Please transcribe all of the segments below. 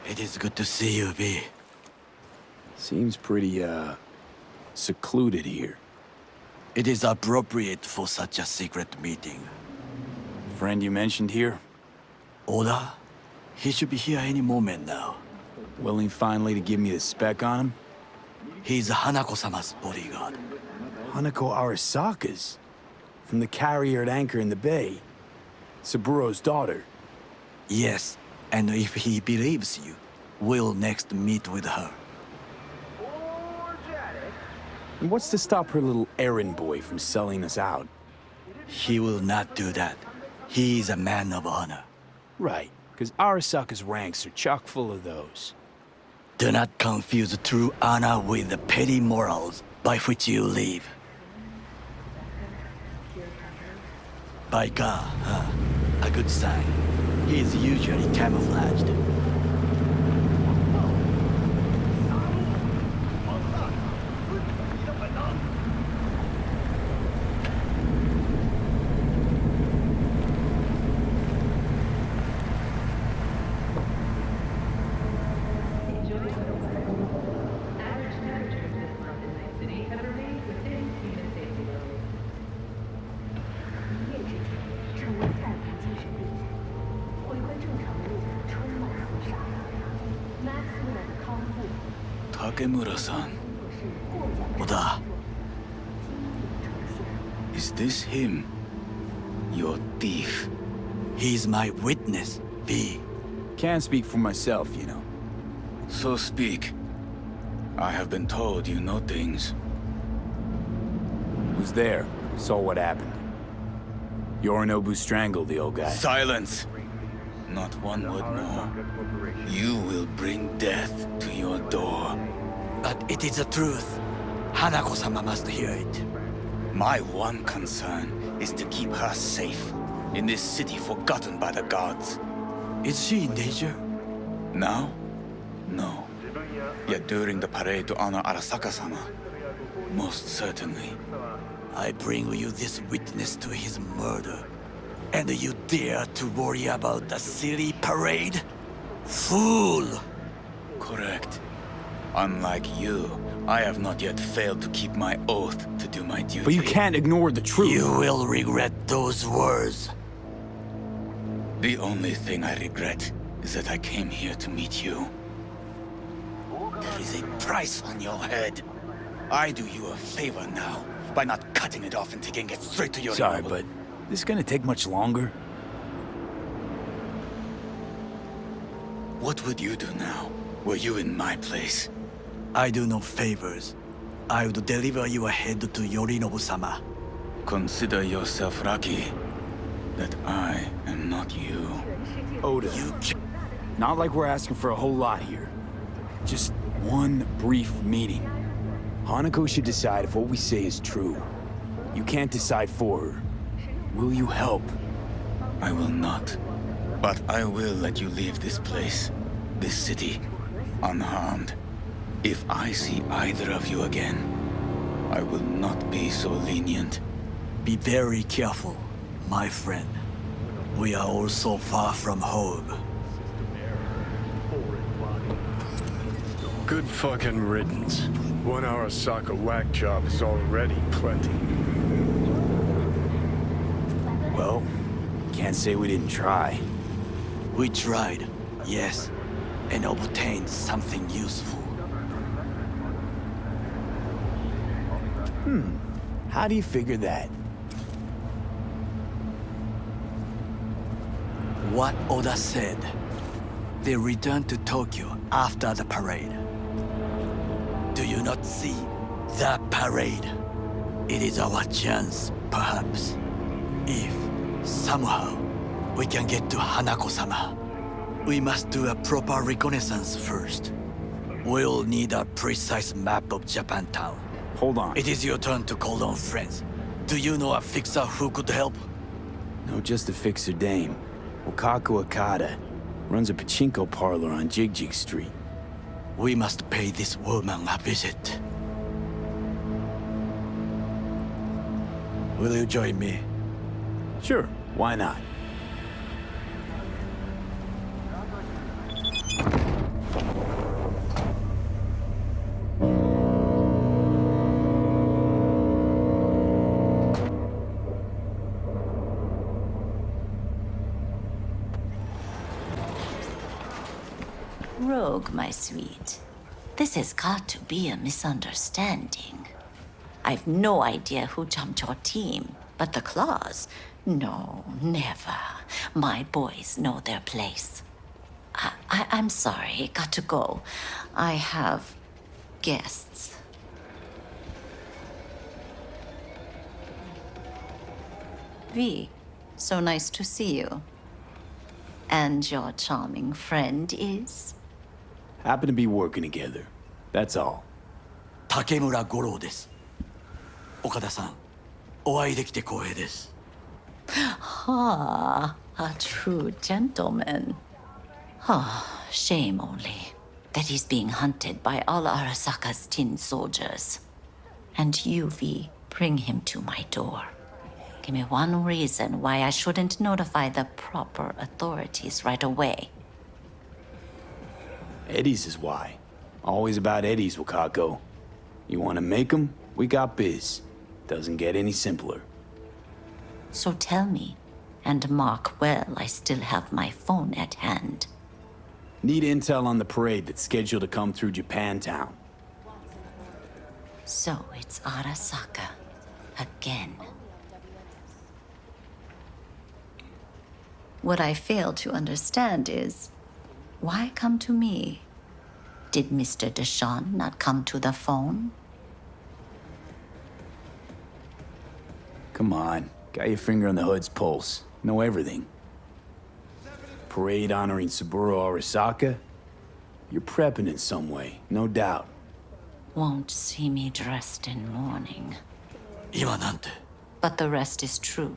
It is good to see you, V. Seems pretty, secluded here. It is appropriate for such a secret meeting. Friend you mentioned here? Oda? He should be here any moment now. Willing finally to give me the spec on him? He's Hanako-sama's bodyguard. Hanako Arasaka's? From the carrier at anchor in the bay. Saburo's daughter. Yes, and if he believes you, we'll next meet with her. And what's to stop her little errand boy from selling us out? He will not do that. He is a man of honor. Right, because Arasaka's ranks are chock full of those. Do not confuse true honor with the petty morals by which you live. Biker, huh? A good sign. He is usually camouflaged. 竹村さん。小田。 Is this him? Your thief? He's my witness, V. Can't speak for myself, you know. So speak. I have been told you know things. Who's there? Saw what happened. Yorinobu strangled the old guy. Silence! Not one word more. You will bring death to your door. But it is the truth. Hanako-sama must hear it. My one concern is to keep her safe in this city forgotten by the gods. Is she in danger? Now? No. Yet during the parade to honor Arasaka-sama, most certainly. I bring you this witness to his murder. And you dare to worry about a silly parade? Fool! Correct. Unlike you, I have not yet failed to keep my oath to do my duty. But you can't ignore the truth. You will regret those words. The only thing I regret is that I came here to meet you. There is a price on your head. I do you a favor now by not cutting it off and taking it straight to your Sorry, level. but this gonna take much longer? What would you do now, were you in my place? I do no favors. I would deliver your head to Yorinobu-sama. Consider yourself lucky that I am not you. Oda, not like we're asking for a whole lot here. Just one brief meeting. Hanako should decide if what we say is true. You can't decide for her. Will you help? I will not. But I will let you leave this place, this city, unharmed. If I see either of you again, I will not be so lenient. Be very careful, my friend. We are all so far from home. Good fucking riddance. 1 Arasaka whack job is already plenty. Well, can't say we didn't try. We tried, yes, and obtained something useful. How do you figure that? What Oda said. They returned to Tokyo after the parade. Do you not see the parade? It is our chance, perhaps. If, somehow, we can get to Hanako-sama. We must do a proper reconnaissance first. We'll need a precise map of Japantown. Hold on. It is your turn to call on friends. Do you know a fixer who could help? No, just a fixer dame. Wakaku Akata runs a pachinko parlor on Jig Street. We must pay this woman a visit. Will you join me? Sure, why not? Rogue, my sweet. This has got to be a misunderstanding. I've no idea who jumped your team, but the Claws? No, never. My boys know their place. I'm sorry, got to go. I have guests. V, so nice to see you. And your charming friend is? Happen to be working together. That's all. 竹村五郎です。岡田さん、お会いできて光栄です。Ah, a true gentleman. Ah, shame only that he's being hunted by all Arasaka's tin soldiers. And you, V, bring him to my door. Give me one reason why I shouldn't notify the proper authorities right away. Eddie's is why. Always about Eddie's, Wakako. You want to make 'em? We got biz. Doesn't get any simpler. So tell me, and mark well I still have my phone at hand. Need intel on the parade that's scheduled to come through Japantown. So it's Arasaka again. What I fail to understand is, why come to me? Did Mr. Deshawn not come to the phone? Come on. Got your finger on the hood's pulse. Know everything. Parade honoring Saburo Arasaka? You're prepping in some way, no doubt. Won't see me dressed in mourning. 今なんて。 But the rest is true.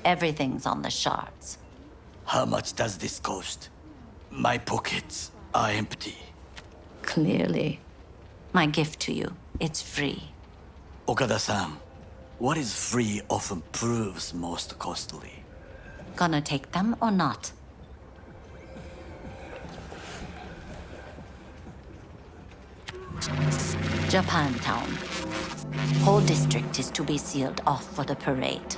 Everything's on the shards. How much does this cost? My pockets are empty. Clearly. My gift to you, it's free. Okada-san, what is free often proves most costly. Gonna take them or not? Japantown. Whole district is to be sealed off for the parade.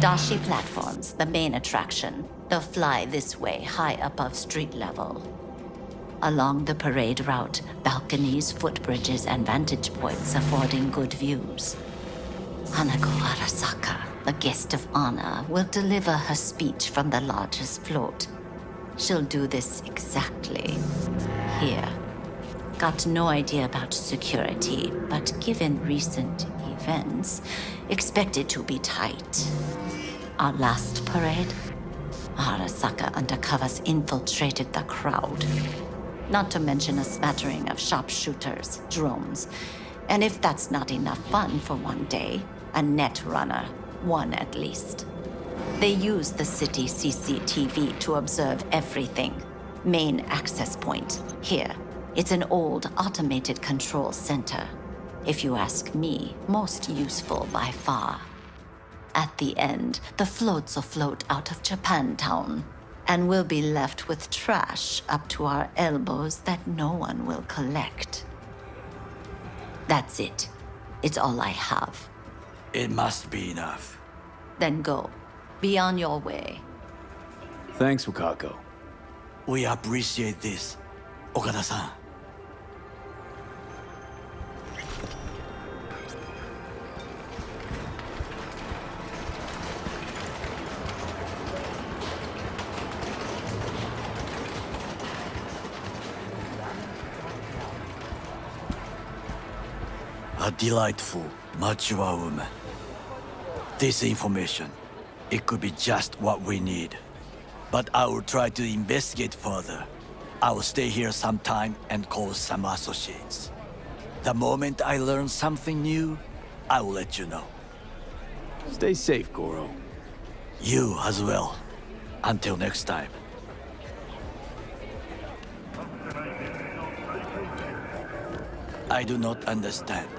Dashi platforms, the main attraction. They'll fly this way, high above street level. Along the parade route, balconies, footbridges, and vantage points affording good views. Hanako Arasaka, the guest of honor, will deliver her speech from the largest float. She'll do this exactly here. Got no idea about security, but given recent events, expected to be tight. Our last parade, Arasaka undercovers infiltrated the crowd. Not to mention a smattering of sharpshooters, drones, and if that's not enough fun for one day, a net runner, one at least. They use the city CCTV to observe everything. Main access point, here. It's an old automated control center. If you ask me, most useful by far. At the end, the floats will float out of Japantown, and we'll be left with trash up to our elbows that no one will collect. That's it. It's all I have. It must be enough. Then go. Be on your way. Thanks, Wakako. We appreciate this, Okada-san. A delightful, mature woman. This information, it could be just what we need. But I will try to investigate further. I will stay here some time and call some associates. The moment I learn something new, I will let you know. Stay safe, Goro. You as well. Until next time. I do not understand.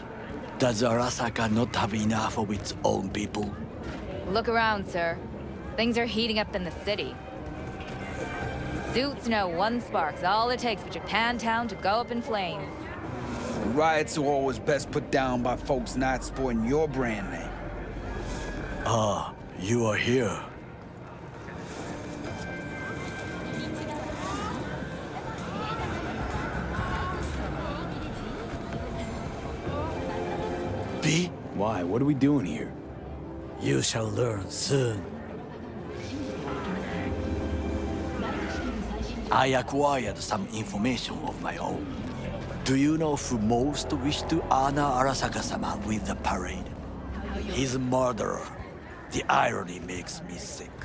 Does Arasaka not have enough of its own people? Look around, sir. Things are heating up in the city. Suits know one spark's all it takes for Japantown to go up in flames. Riots are always best put down by folks not sporting your brand name. Ah, you are here. Why? What are we doing here? You shall learn soon. I acquired some information of my own. Do you know who most wished to honor Arasaka-sama with the parade? His murderer. The irony makes me sick.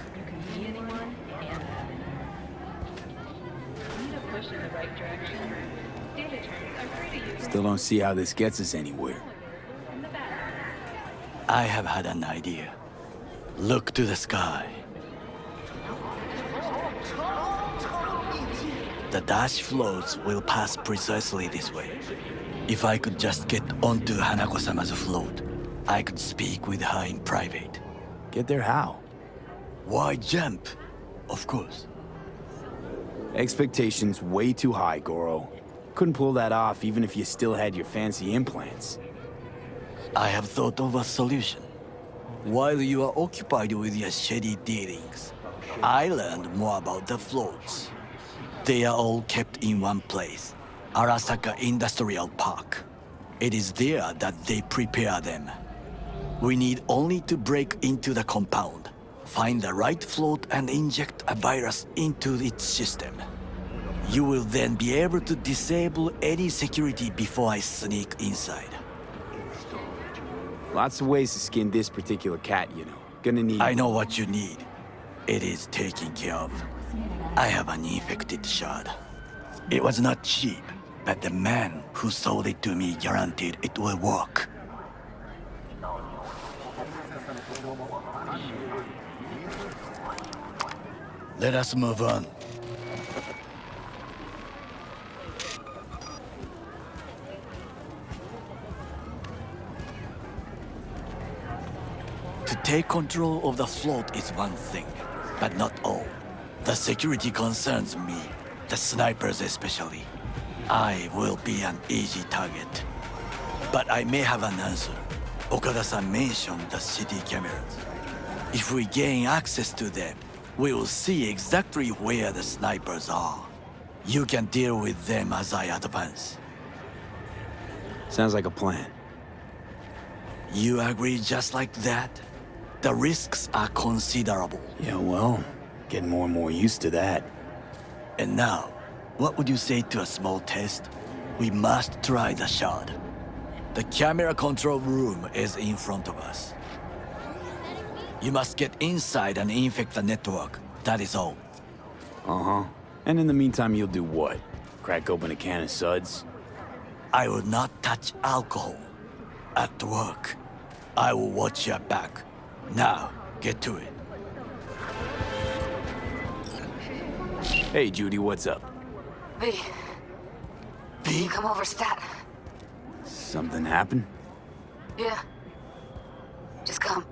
Still don't see how this gets us anywhere. I have had an idea. Look to the sky. The dash floats will pass precisely this way. If I could just get onto Hanako-sama's float, I could speak with her in private. Get there how? Why jump? Of course. Expectations way too high, Goro. Couldn't pull that off even if you still had your fancy implants. I have thought of a solution. While you are occupied with your shady dealings, I learned more about the floats. They are all kept in one place, Arasaka Industrial Park. It is there that they prepare them. We need only to break into the compound, find the right float and inject a virus into its system. You will then be able to disable any security before I sneak inside. Lots of ways to skin this particular cat, you know. Gonna need... I know what you need. It is taken care of. I have an infected shard. It was not cheap, but the man who sold it to me guaranteed it will work. Let us move on. To take control of the float is one thing, but not all. The security concerns me, the snipers especially. I will be an easy target. But I may have an answer. Okada-san mentioned the city cameras. If we gain access to them, we will see exactly where the snipers are. You can deal with them as I advance. Sounds like a plan. You agree just like that? The risks are considerable. Yeah, well, getting more and more used to that. And now, what would you say to a small test? We must try the shard. The camera control room is in front of us. You must get inside and infect the network. That is all. Uh-huh. And in the meantime, you'll do what? Crack open a can of suds? I will not touch alcohol. At work, I will watch your back. Now, get to it. Hey, Judy, what's up? V. V? You come over stat. Something happened? Yeah. Just come.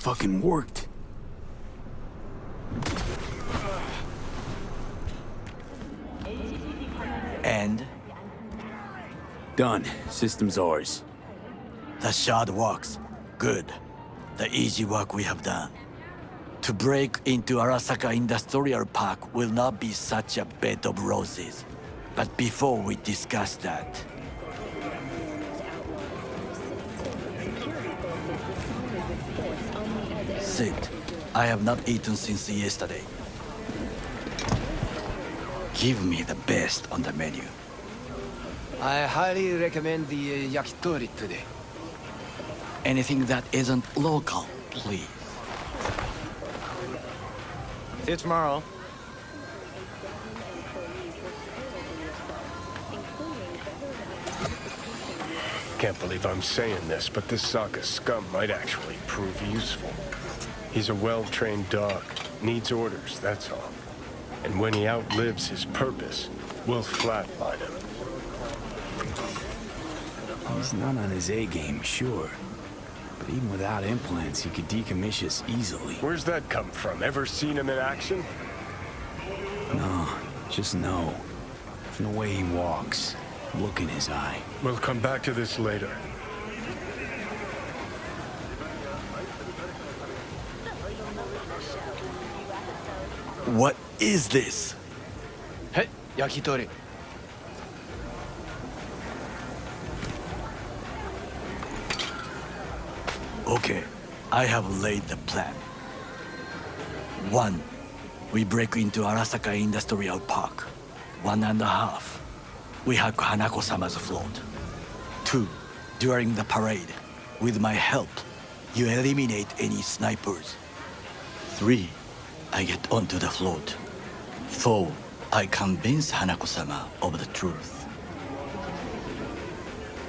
Fucking worked. And Done. System's ours. the shard works. Good. The easy work we have done. To break into Arasaka Industrial Park will not be such a bed of roses. But before we discuss that, sit. I have not eaten since yesterday. Give me the best on the menu. I highly recommend the yakitori today. Anything that isn't local, please. See you tomorrow. Can't believe I'm saying this, but this Sokka scum might actually prove useful. He's a well-trained dog. Needs orders, that's all. And when he outlives his purpose, we'll flatline him. He's not on his A game, sure. But even without implants, he could decommission us easily. Where's that come from? Ever seen him in action? No, just no. From the way he walks, look in his eye. We'll come back to this later. What is this? Hey, yakitori. Okay, I have laid the plan. 1. We break into Arasaka Industrial Park. 1.5. We hack Hanako-sama's float. 2. During the parade, with my help, you eliminate any snipers. 3. I get onto the float. 4. I convince Hanako-sama of the truth.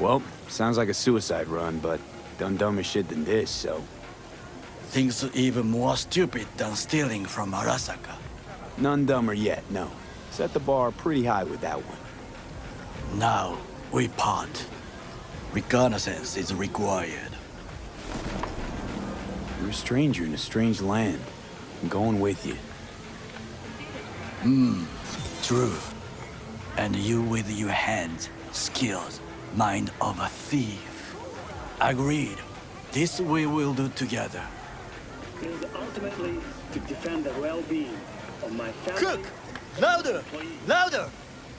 Well, sounds like a suicide run, but done dumber shit than this, so... Things even more stupid than stealing from Arasaka. None dumber yet, no. Set the bar pretty high with that one. Now, we part. Reconnaissance is required. You're a stranger in a strange land. I'm going with you. True. And you with your hands, skills, mind of a thief. Agreed. This we will do together. It is ultimately to defend the well-being of my family. Cook! Louder! Louder!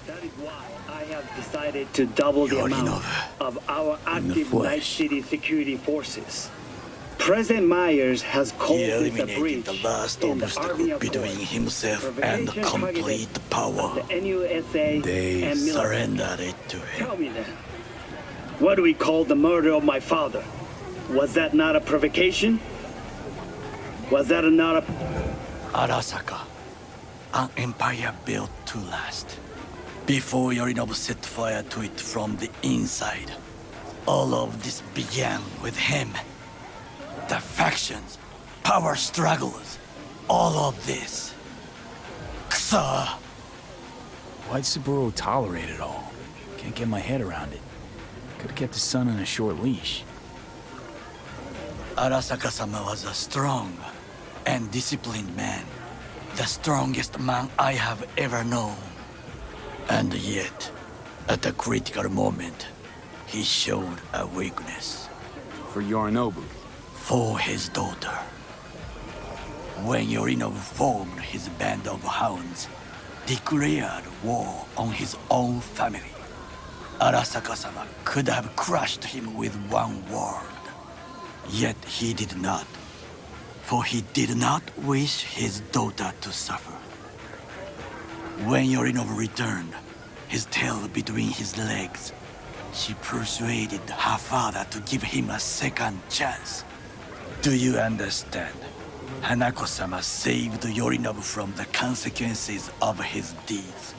That is why I have decided to double the Yorinobu, amount of our in the active Night flesh. City security forces. President Myers has called He this a eliminated breach the last in the obstacle Army of between War. himself and Provocation complete targeted power. The NUSA They and military. Surrendered it to him. Tell me then, what do we call the murder of my father? Was that not a provocation? Was that not a... Arasaka, an empire built to last. Before Yorinobu set fire to it from the inside, all of this began with him. The factions, power struggles, all of this. Ksa! Why'd Saburo tolerate it all? Can't get my head around it. Could've kept his son on a short leash. Arasaka-sama was a strong and disciplined man. The strongest man I have ever known. And yet, at a critical moment, he showed a weakness. For Yorinobu. For his daughter. When Yorinobu formed his band of hounds, declared war on his own family, Arasaka-sama could have crushed him with one word. Yet he did not, for he did not wish his daughter to suffer. When Yorinobu returned, his tail between his legs, she persuaded her father to give him a second chance. Do you understand? Hanako-sama saved Yorinobu from the consequences of his deeds.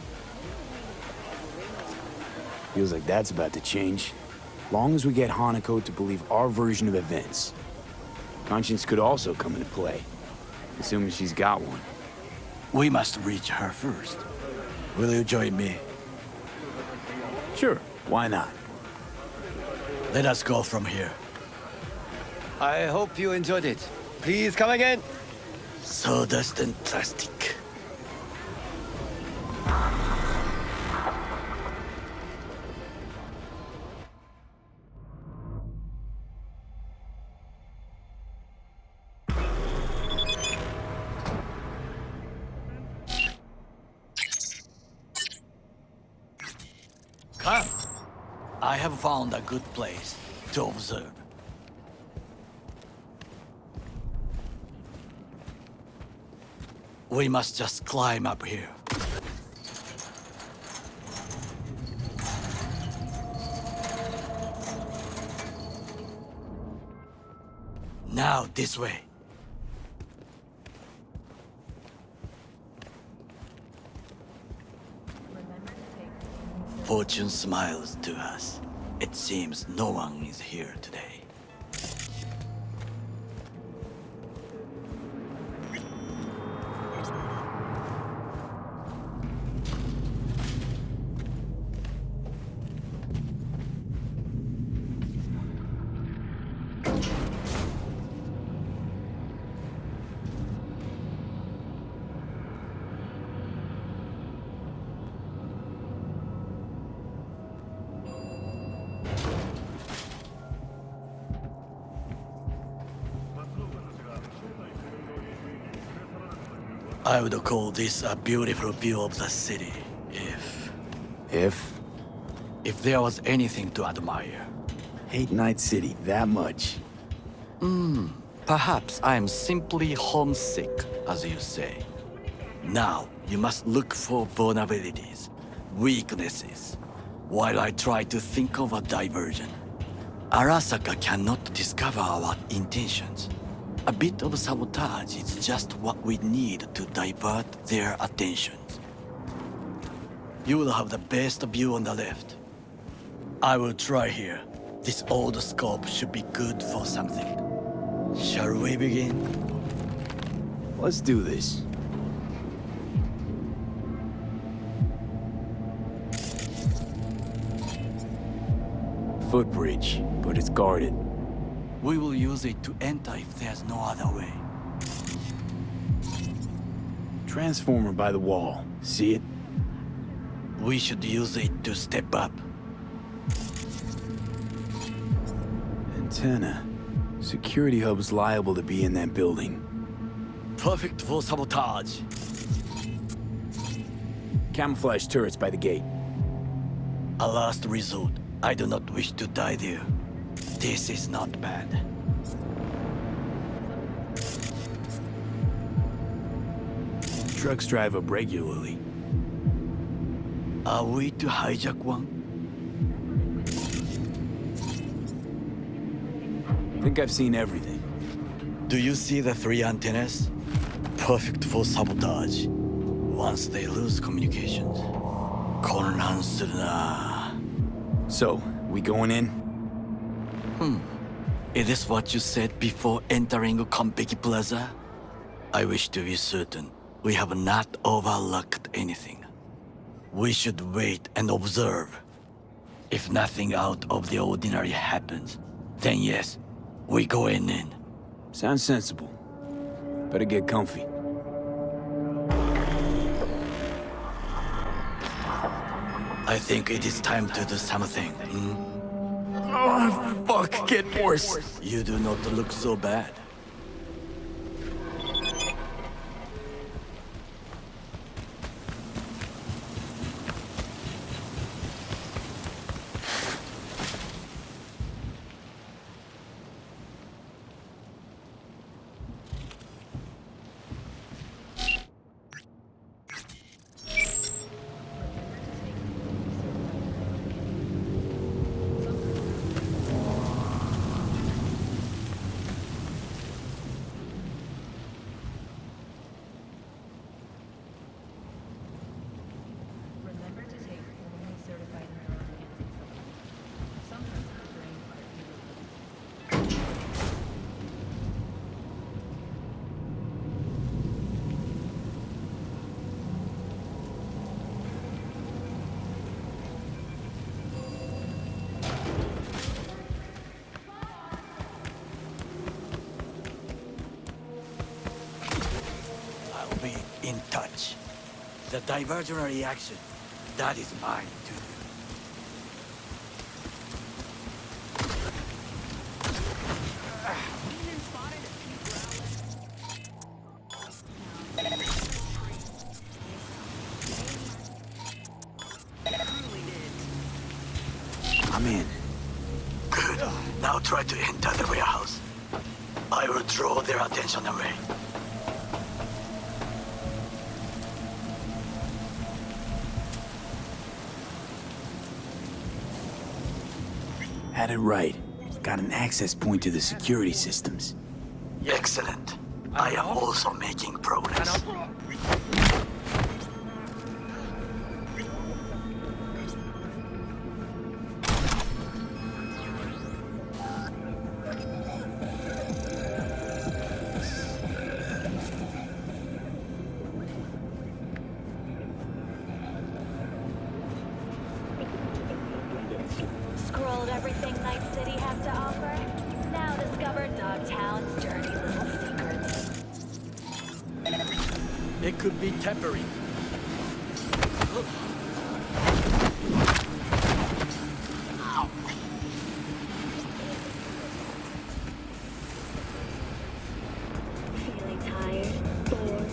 Feels like that's about to change. Long as we get Hanako to believe our version of events. Conscience could also come into play, assuming she's got one. We must reach her first. Will you join me? Sure, why not? Let us go from here. I hope you enjoyed it. Please come again. Sawdust and plastic. Come. I have found a good place to observe. We must just climb up here. Now, this way. Fortune smiles to us. It seems no one is here today. I would call this a beautiful view of the city, if there was anything to admire. Hate Night City that much. Perhaps I am simply homesick, as you say. Now, you must look for vulnerabilities, weaknesses, while I try to think of a diversion. Arasaka cannot discover our intentions. A bit of sabotage is just what we need to divert their attentions. You will have the best view on the left. I will try here. This old scope should be good for something. Shall we begin? Let's do this. Footbridge, but it's guarded. We will use it to enter if there's no other way. Transformer by the wall. See it? We should use it to step up. Antenna. Security hub's liable to be in that building. Perfect for sabotage. Camouflage turrets by the gate. A last resort. I do not wish to die there. This is not bad. Trucks drive up regularly. Are we to hijack one? Think I've seen everything. Do you see the 3 antennas? Perfect for sabotage. Once they lose communications.混乱するな. So, we going in? It is what you said before entering Konpeki Plaza? I wish to be certain we have not overlooked anything. We should wait and observe. If nothing out of the ordinary happens, then yes, we go in. Sounds sensible. Better get comfy. I think it is time to do something. Oh, fuck, get worse. You do not look so bad. In touch. The diversionary reaction, that is mine too. I'm in. Good. Now try to enter the warehouse. I will draw their attention away. Had it right. Got an access point to the security systems. Excellent. I am also making progress. Scrolled everything Night City has to offer. Now discover Dogtown's dirty little secrets. It could be temporary. Feeling tired, bored,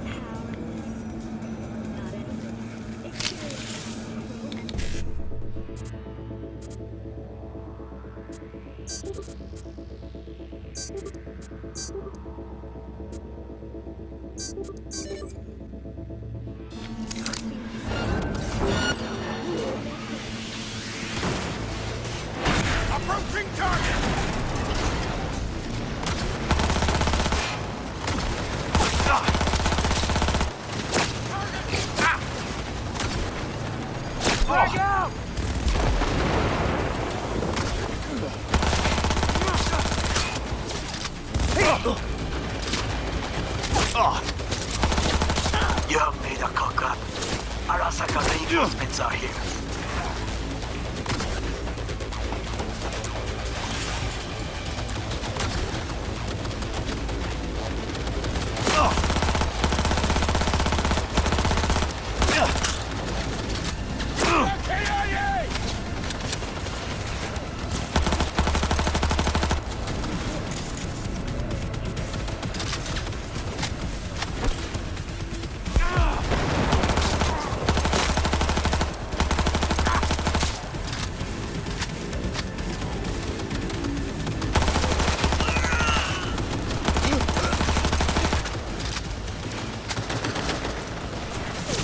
how? Marking target! Flag out! You have made a cock up. Arasaka reinforcements are here.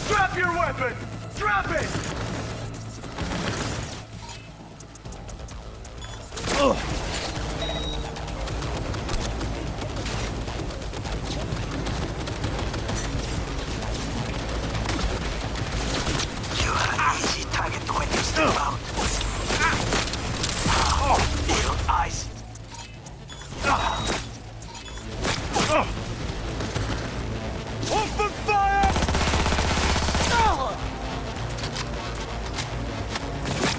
Drop your weapon! Drop it! You are an easy target when you step out. Little eyes. Open fire!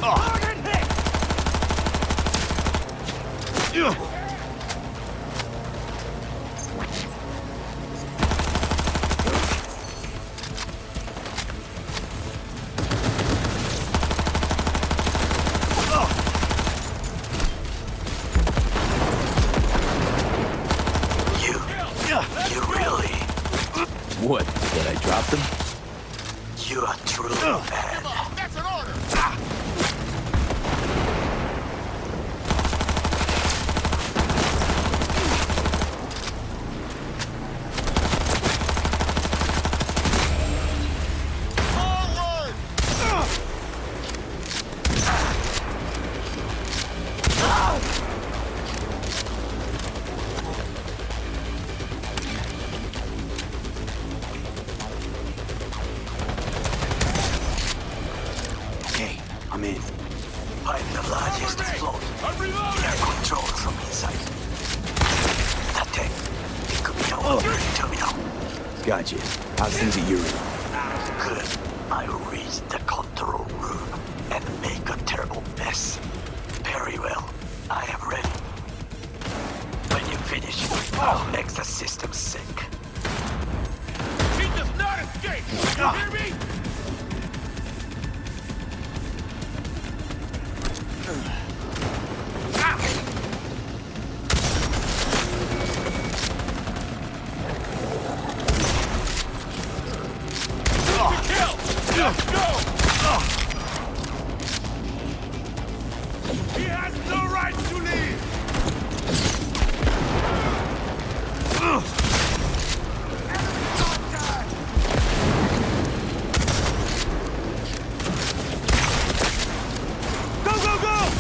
Target hit! You really, What? Did I drop them? you are truly bad. That's an order! Okay, I'm in. Find the largest float. Air control from inside. That tank. It could be our terminal. Gotcha. How's things at your end? Good. I will reach the control room and make a terrible mess. Very well. I am ready. When you finish, I'll make the system sink. He does not escape! You hear me? Kill! Let's go! He has no right to leave! Go, go, go!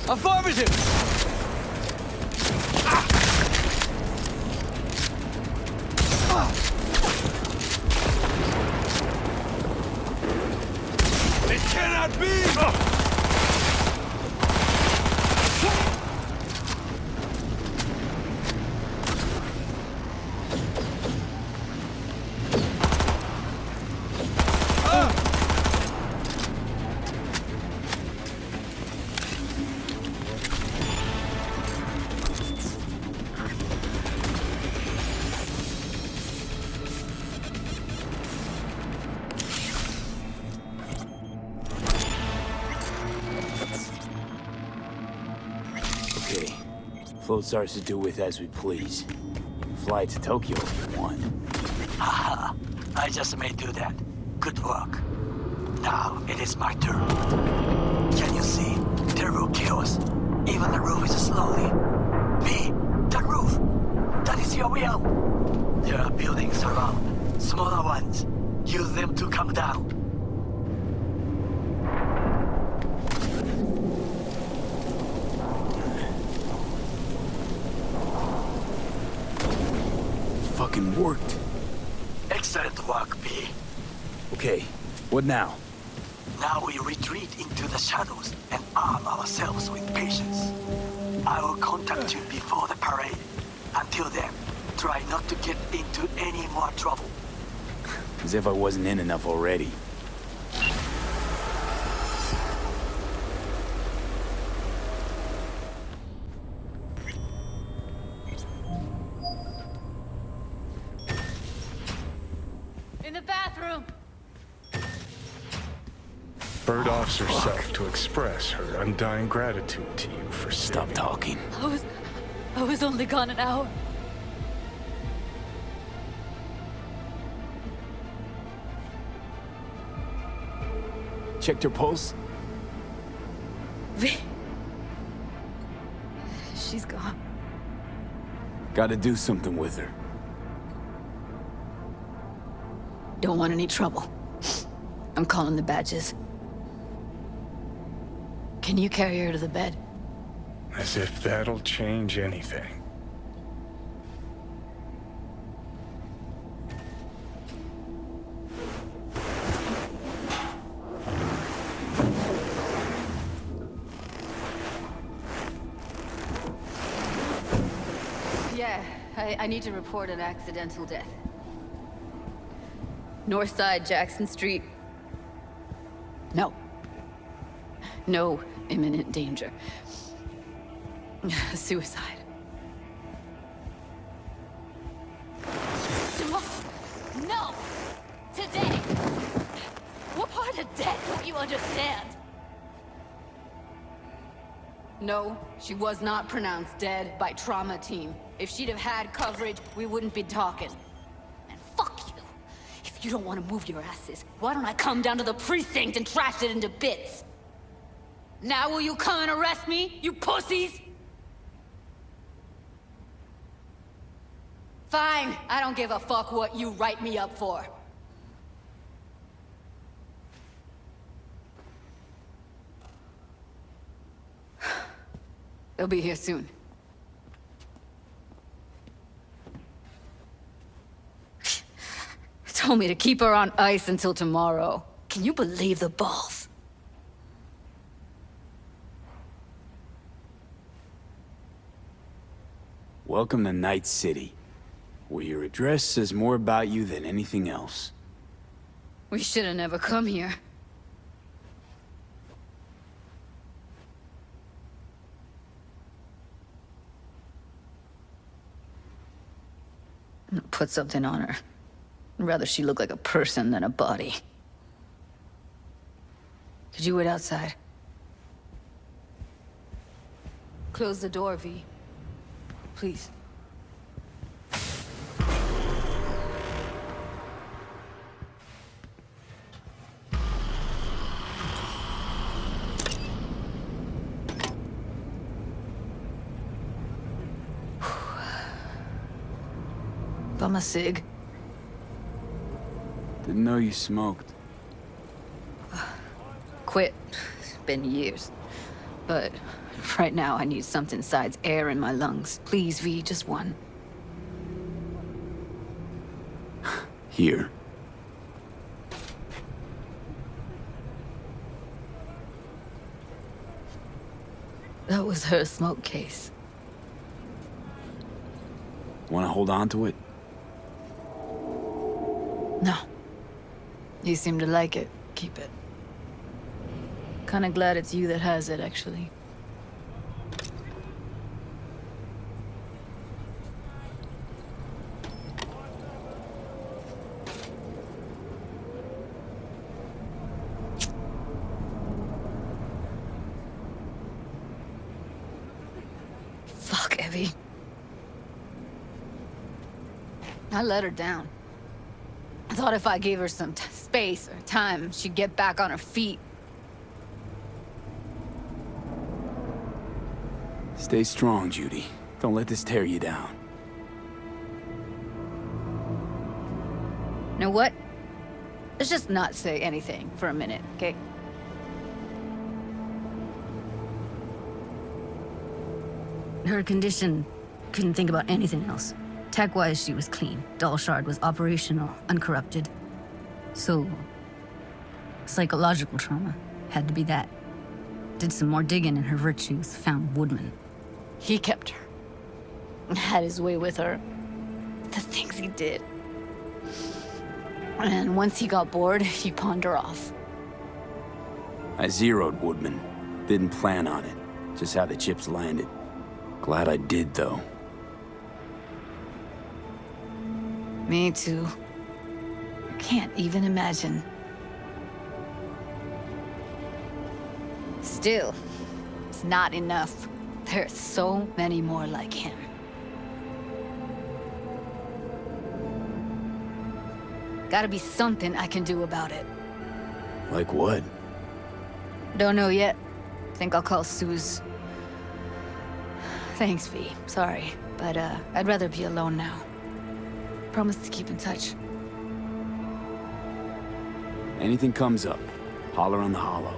Affirmative! It cannot be! Okay. Float starts to do with as we please. You can fly to Tokyo if you want. Haha. I just may do that. Good work. Now it is my turn. Can you see? Terrible chaos. Even the roof is slowly. B, the roof! That is your will! There are buildings around, smaller ones. Use them to come down. Fucking worked. Excellent work, B. Okay, what now? Now we retreat into the shadows and arm ourselves with patience. I will contact you before the parade. Until then, try not to get into any more trouble. As if I wasn't in enough already. In the bathroom! Bird offs herself to express her undying gratitude to you for Stop saving. talking. I was only gone an hour. Checked her pulse? She's gone. Gotta do something with her. Don't want any trouble. I'm calling the badges. Can you carry her to the bed? As if that'll change anything. Yeah, I need to report an accidental death. North side, Jackson Street. No. No imminent danger. Suicide. No! Today! What part of death don't you understand? No, she was not pronounced dead by trauma team. If she'd have had coverage, we wouldn't be talking. And fuck you! If you don't want to move your asses, why don't I come down to the precinct and trash it into bits? Now will you come and arrest me, you pussies? Fine, I don't give a fuck what you write me up for. They'll be here soon. Told me to keep her on ice until tomorrow. Can you believe the balls? Welcome to Night City, where your address says more about you than anything else. We should have never come here. I'm gonna put something on her. I'd rather she look like a person than a body. Could you wait outside? Close the door, V. Please. Bum a cig. Didn't know you smoked. Quit. It's been years. But right now I need something besides air in my lungs. Please, V, just one. Here. That was her smoke case. Want to hold on to it? No. You seem to like it. Keep it. Kinda glad it's you that has it, actually. Fuck, Evie. I let her down. I thought if I gave her some space or time, she'd get back on her feet. Stay strong, Judy. Don't let this tear you down. Know what? Let's just not say anything for a minute, okay? Her condition, couldn't think about anything else. Tech-wise, she was clean. Doll Shard was operational, uncorrupted. So, psychological trauma had to be that. Did some more digging in her virtues, found Woodman. He kept her. Had his way with her. The things he did. And once he got bored, he pawned her off. I zeroed Woodman. Didn't plan on it. Just how the chips landed. Glad I did, though. Me too. Can't even imagine. Still, it's not enough. There's so many more like him. Gotta be something I can do about it. Like what? Don't know yet. Think I'll call Suze. Thanks, V. Sorry, but I'd rather be alone now. Promise to keep in touch. Anything comes up, holler on the holo.